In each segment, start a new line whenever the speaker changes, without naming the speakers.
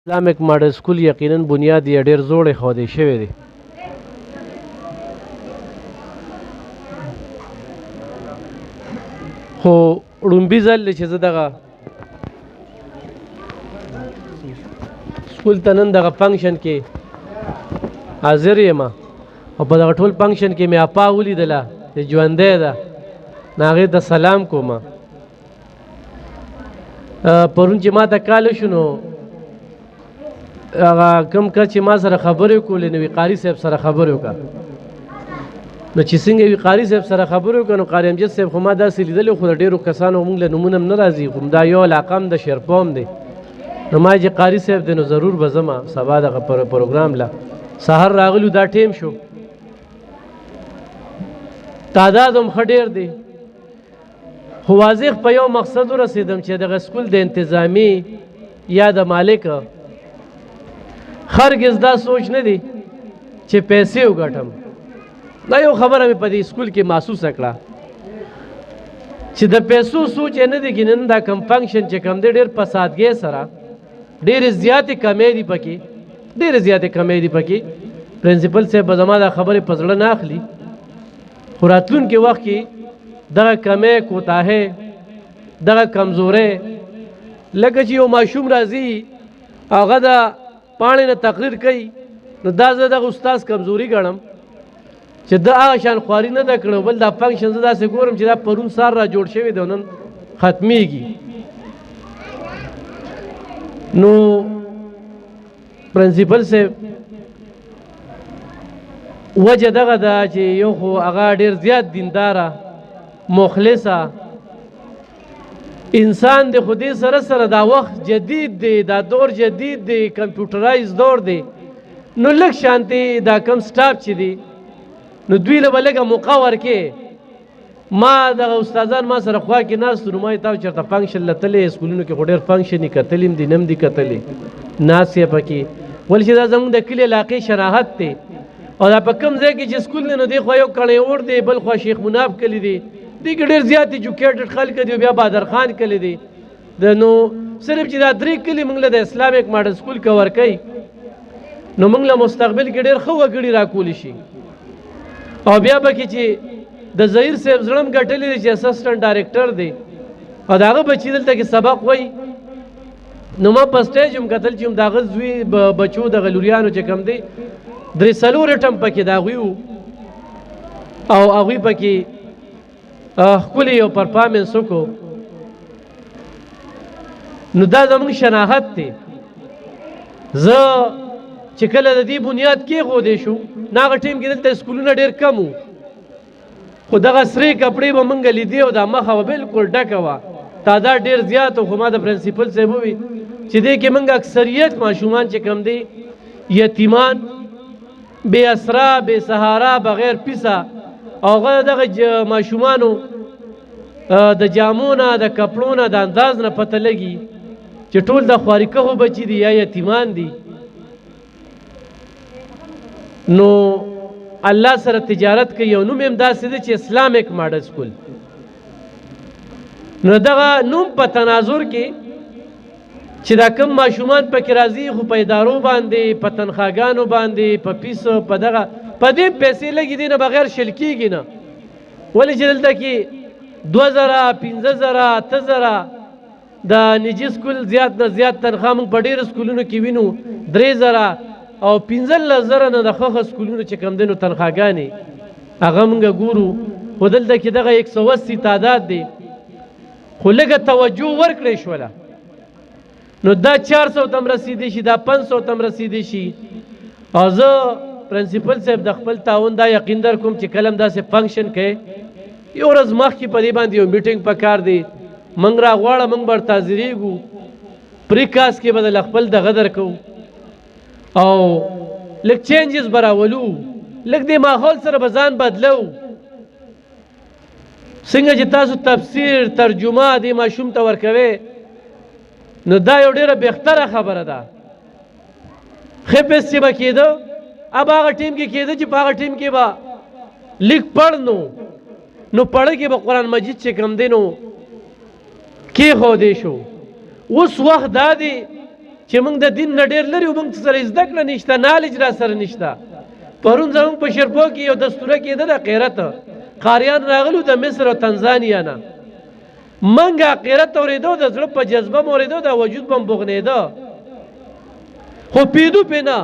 اسلامیک ماډل سکول یقینا بنیاد یې ډېر زوړ ایښودی شوی دی. خو ړومبي ځل دی چې زه دغه سکول ته نن دغه فنکشن کې حاضر یم او په دغه ټول فنکشن کې مې اپا ولیدله چې ژوندی ده، نو هغې ته سلام کوم. پرون چې ما ته کال شو نو هغه کوم کس چې ما سره خبرې کولې نو قاري صاحب سره خبرې وکړه. نو چې څنګه وي قاري صاحب سره خبرې وکړه نو قاري امجد صاحب خو ما داسې لیدلی خو د ډېرو کسانو مونږ له نومونه هم نه راځي، خو دا یو علاقه هم د شیرپوم دی. نو ما چې قاري صاحب دی نو ضرور به ځم سبا دغه پروګرام له سهار راغلو دا ټیم شو. تعداد هم ښه ډېر دی، خو واضح په یو مقصد ورسېدم چې دغه سکول د انتظامي یا د مالک هرګز دا سوچ نه دی چې پیسې وګټم. دا یو خبره مې په دې سکول کې محسوسه کړه چې د پیسو سوچ یې نه دی کې نن دا کم فنکشن چې کم دی ډېر په سادګۍ سره ډېرې زیاتې کمې دي پکې، ډېرې زیاتې کمې دي پکې. پرنسپل صاحب به زما دا خبرې په زړه نه اخلي، خو راتلونکي وخت کې دغه کمې کوتاهۍ دغه کمزورۍ لکه چې یو ماشوم راځي هغه د پاڼې نه تقریر کوي نو دا زه دغه استاذ کمزوري ګڼم چې د هغه شان خواري نه ده کړی. بل دا فنکشن زه داسې ګورم چې دا پرون سهار را جوړ شوی دی نن ختمیږي. نو پرنسپل صاحب وجه دغه ده چې یو خو هغه ډېر زیات دینداره مخلصه انسان دی، خو دې سره سره دا وخت جدید دی، دا دور جدید دی، کمپیوټرایز دور دی. نو لږ شانتې دا کم سټاف چې دی نو دوی له به لږه موقع ورکې. ما دغه استادان ما سره خوا کې ناست نو ما یې تاسو چېرته فنکشن له تللی سکولونو کې خو ډېر فنکشن یې کتلي هم دي نه هم دي کتلي ناست یې پکې، ولې چې دا زموږ د کلي علاقې شناخت دی. او دا په کوم ځای کې چې سکول دی نو دی خوا یو کڼې اور دی، بل خوا شیخ مناف کلی دی، دې کې ډېر زیات ایجوکیټډ خلک دي، بیا بادر خان کلی دی. نو صرف چې دا درې کلي موږ له د اسلامیک ماډل سکول کور کوي نو موږ له مستقبل کې ډېر ښه وګړي راکولی شي. او بیا پکې چې د ظهیر صاحب زړه م ګټلی دی چې اسسټنټ ډایرکټر دی او د هغه بچي دلته کې سبق وایي. نو ما په سټیج هم کتل چې د هغه زوی بچو دغه لوریانو چې کوم دی درې څلور ټم پکې د هغوی وو او هغوی پکې ښکلی یو پرفارمنس وکړو. نو دا زموږ شناخت دی. زه چې کله د دې بنیاد کېښودی شو نو هغه ټیم کې دلته سکولونه ډېر کم وو، خو دغه سرې کپړې به موږ لیدې او دا مخه به بلکل ډکه وه، تعداد ډېر زیات و. خو ما د پرنسپل صاحب ووي چې دې کې موږ اکثریت ماشومان چې کم دی یتیمان بې اسرا بې سهارا بغیر پیسه او هغه دغه ماشومانو د جامو نه د کپړو نه د انداز نه پته لګي چې ټول د خوارکهو بچي دي یا یتیمان دي. نو الله سره تجارت کوي او نوم یې هم داسې دی چې اسلامیک ماډل سکول. نو دغه نوم په تناظر کې چې دا کم ماشومان پکې راځي خو په ادارو باندې په تنخواګانو باندې په پیسو په دغه په دې پیسې لګي دي نه بغیر شل کېږي نه. ولې چې دلته کې 2000 15,000 8,000 د نجي سکول زیات نه زیات تنخوا موږ په ډېرو سکولونو کې وینو 3,000 او 15,000 نه د ښه سکولونو چې کم دی نو تنخواګانې هغه موږ ګورو. خو دلته کې دغه 180 تعداد دی خو لږه توجه ورکړی شوله نو دا 400 تم رسیدی شي، دا 500 تم رسیدی شي. او زه پرنسپل صاحب د خپل تعاون دا یقین در کوم چې کلم داسې فنکشن کوي یو ورځ مخکې په دې باندې یو میټینګ پکار دی، موږ راغواړه موږ به ورته حاضرېږو، پریکاس کې به د خپل دغه درکوو او لږ چینجز به راولو، لږ دې ماحول سره به ځان بدلو. څنګه چې تاسو تفسیر ترجمه دې ماشوم ته ورکوئ نو دا یو ډېره بهتره خبره ده. ښه پیس چې به کېده اب هغه ټیم کې کېده چې په هغه ټیم کې به لیک پړ نو پړه کې به قرآن مجید چې کم دی نو کېښودی شو. اوس وخت دا دی چې موږ د دین نه ډېر لرې موږ سره زده کړه نشته نالج را سره نشته پرون زموږ په شرپو کې یو دستوره کېده د قیرت قاریان راغلو د مصر او تنزانیا نه منګه قیرت اورېدو د زړه په جذبه مو اورېدو د وجود به م بغنېده خو پیدو پې نه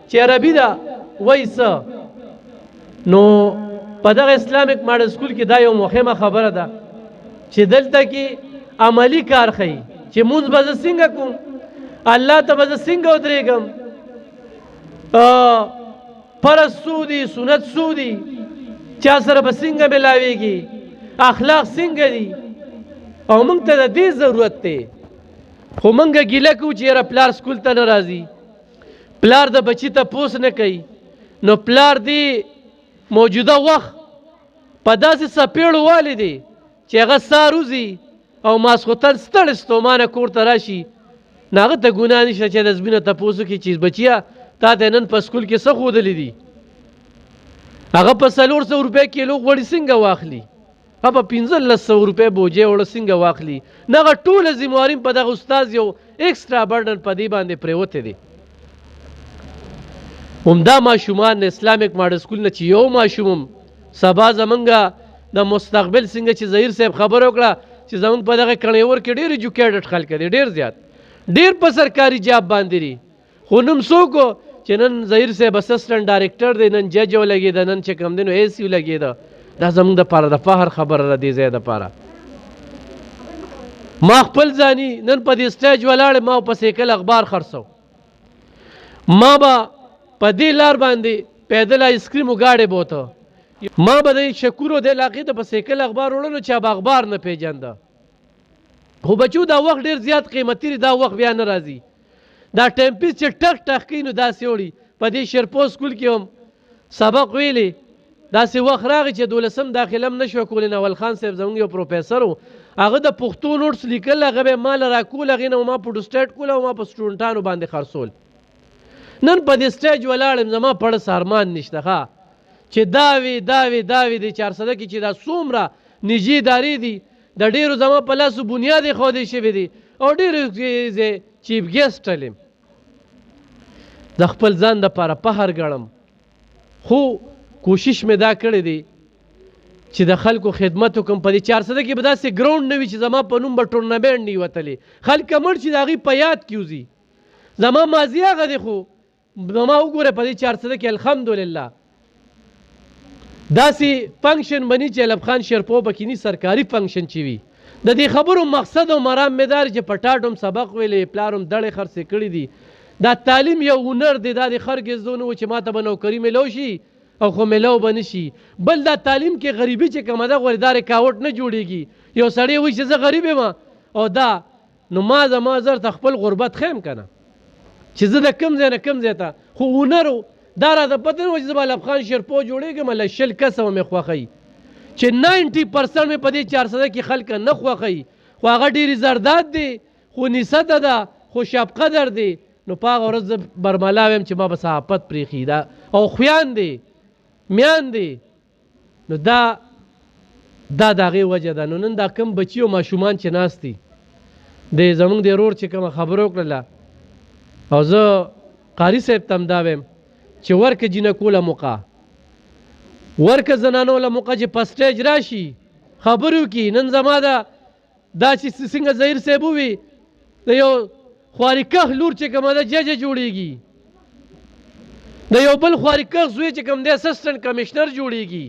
چې عربي ده وایي څه نو په دغه اسلامیک ماډل سکول کې دا یو مهمه خبره ده چې دلته کې عملی کار ښیي چې مونځ به زه څنګه کوم الله ته به زه څنګه ودرېږم فرض څو دي سنت څو دي چا سره به څنګه ملاویږي اخلاق څنګه دي او موږ ته د دې ضرورت دی خو موږ ګیله کوو چې یاره پلار سکول ته نه راځي پلار د بچي تپوس نه کوي نو پلار دی موجوده وخت په داسې څپېړو والی دی چې هغه سهار وځي او ماسخوتن ستړی ستومانه کور ته راشي نو هغه ته ګناه نشته چې د زمینه تپوس وکړي چې بچیه تا ته نن په سکول کې څه ښودلی دي هغه په 400 روپۍ کیلو غوړي څنګه واخلي هغه په 1500 روپۍ بوجۍ وړه څنګه واخلي نه هغه ټوله ذمواري په دغه استاد یو ایکسټرا برډن په دې باندې پرېوتی دی همدا ماشومان اسلامیک ماډل سکول نه چې یو ماشوم سبا زمونږ د مستقبل څنګه چې ظهیر صاحب خبره وکړه چې زمونږ په دغه کڼېور کې ډېر ایجوکیټډ خلک دي ډېر زیات ډېر په سرکاري جاب باندې دي خو نوم څوک چې نن ظهیر صاحب اسسټنټ ډایرکټر دی نن جج ولګېده نن چې کوم دی نو ایس یو لګېده دا زموږ دپاره د فخر خبره ده دې ځای دپاره ما خپل ځاني نن په دې سټیج ولاړې ما په سیکل اخبار خرڅو ما به په دې لار باندې پیدل آیسکریم وګاډې بوته ما به د شکورو د علاقې ته په سیکل اخبار وړه نو چا به اخبار نه پیژنده خو بچو دا وخت ډېر زیات قیمتي دی دا وخت بیا نه راځي دا ټیمپیس چې ټک ټک کوي نو داسې وړي په دې شرپو سکول کې هم سبق ویلی داسې وخت راغی چې 12 داخله هم نه شوه کولی نول خان صاحب زموږ یو پروفیسر و هغه د پښتو نوټس لیکل هغه به یې ما له راکول هغې نه ما پروډوسټیټ کول او ما په سټوډنټانو باندې خرڅول نن په دې سټیج ولاړم زما پړه سارمان نشته ښه چې دا وي دا وي دا وي د 400 کې چې دا څومره نجي ادارې دي د ډېرو زما په لاسو بنیاد ایښودی شوي دي او ډېرو زه چیف ګیسټ یم د خپل ځان دپاره فخر ګڼم خو کوشش مې دا کړی دی چې د خلکو خدمت وکړم په دې 400 کې به داسې ګراونډ نه وي چې زما په نوم به ټورنمنټ نه وي وتلی خلک مړ چې د هغې په یاد کې وځي زما ماضي هغه دی خو زما وګوره په دې 400 کې الحمدلله داسې فنکشن بني چې علب خان شرپو پکې ني سرکاري فنکشن چې وي د دې خبرو مقصد او مرام مې دار چې پټاټ هم سبق ویلی پلار هم دړې خرڅې کړي دي دا تعلیم یو هنر دی دا د خرګې زده نه و چې ما ته به نوکري میلو شي او خو میلو به نه شي بل دا تعلیم کې غریبي چې کومه ده غواړي دا رکاوټ نه جوړېږي یو سړی وایي چې زه غریب یم او دا نو ما زما زر ته خپل غربت خیم که نه چې زه د کم ځای نه کم ځای ته خو هنر دا راته پته نه و چې زه به علب خان شرپو جوړېږم له 100 کسه به مې خوښوي چې 90% مې په دې 400 کې خلک نه خوښوي خو هغه ډېرې زرداد دی خو نسته ده خو شب قدر دی نو په هغه ورځ زه برملا ویم چې ما به صحافت پرېښي دا او خویان دی میان دی نو دا د هغې وجه ده نو نن دا کم بچي او ماشومان چې ناست دي د زموږ د ورور چې کومه خبره وکړله او زه قاري صاحب ته هم دا ویم چې ورکه جینکو له موقع ورکه زنانو له موقع چې په سټیج راشي خبرې وکړي نن زما دا چې څنګه ظهیر صاحب ووي د یو خوارکخ لور چې کومه ده ججه جوړېږي د یو بل خوارکخ زوی چې کوم دی اسسټنټ کمیشنر جوړېږي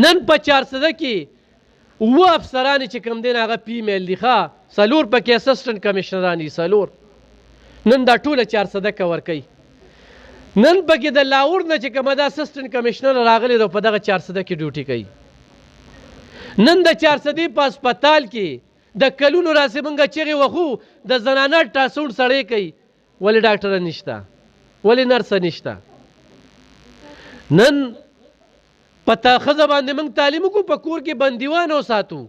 نن په 400 کې 9 افسران چې کوم دی هغه فیمیل دي ښه 4 پکې اسسټنټ کمیشنران دي 4 نن دا ټوله 400 کې ورکوي نن پکې د لاهور نه چې کومه ده اسسټنټ کمیشنر راغلی دی په دغه 400 کې ډیوټي کوي نن د 400 په هسپتال کې د کلونو راسې مونږ چغې وخو د زنانه ټاسوڼ سړی کوي ولې ډاکټره نشته ولې نرسه نشته نن په ښځه باندې موږ تعلیم وکړو په کور کې بندیوان وساتو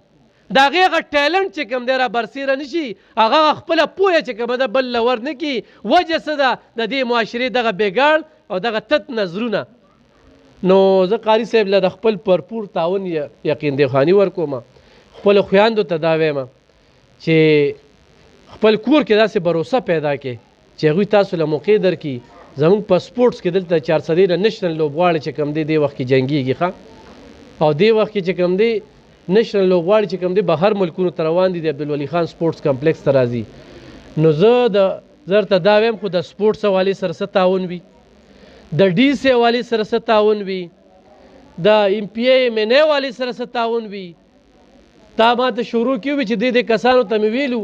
د هغې هغه ټیلنټ چې کوم دی را برسېره نه شي هغه خپله پوهه چې کومه ده بل له ور نه کړي وجه څه ده د دې معاشرې دغه بېګاړ او دغه تت نظرونه نو زه قاري صاحب له د خپل پرپور تعاون یقین دې خاني ورکوم خپلو خویندو ته دا وایم چې خپل کور کې داسې بروسه پیدا کړئ چې هغوی تاسو له موقع درکړي. زموږ په سپورټس کې دلته 400 نېشنل لوبغاړي چې کوم دی دې وخت کې جنګېږي ښه، او دې وخت کې چې کوم دی نېشنل لوبغاړي چې کوم دی بهر ملکونو ته روان دي، د عبدالولي خان سپورټس کمپلیکس ته راځي. نو زه درته دا وایم خو د سپورټس حوالې سره څه تعاون وي، د ډي سي حوالې سره څه تعاون وي، د ایم پی ای ایم این ای حوالې سره څه تعاون وي. تا ما ته شروع کړي وي چې دې کسانو ته مې ویلو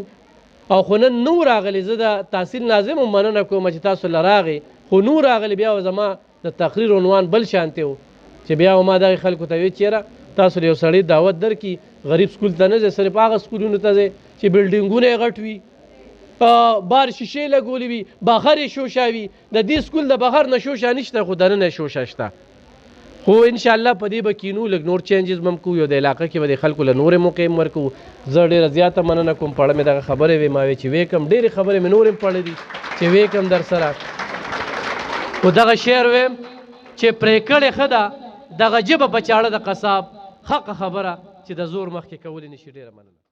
او خو نن نو راغلی. زه د تحصیل ناظم هم مننه کوم چې تاسو له راغې، خو نو راغلی بیا زما د تقریر عنوان بل شانتې و چې بیا ما دغې خلکو ته وی چېره تاسو له یو سړی دعوت درکړي غریب سکول ته نه ځئ، صرف هغه سکولونو ته ځئ چې بلډینګونه یې غټ وي، بار شیشې لګولې وي، بهر یې شوشه وي. د دې سکول د بهر نه شوشه نشته خو دننه یې شوشه شته. خو انشاءالله په دې به کینو لږ نور چینجز به هم کوو، یو د علاقه کې به د خلکو له نورې موقع هم ورکوو. زه ډېره زیاته مننه کوم، په اړه مې دغه خبرې وې، ما وې چې وې کم ډېرې خبرې مې نور هم پړې دي چې وې کم در سره. خو دغه شعر ویم چې پرې کړې ښه ده دغه ژبه په چاړه د قصاب، حقه خبره چې د زور مخکې کولی نه شي. ډېره مننه.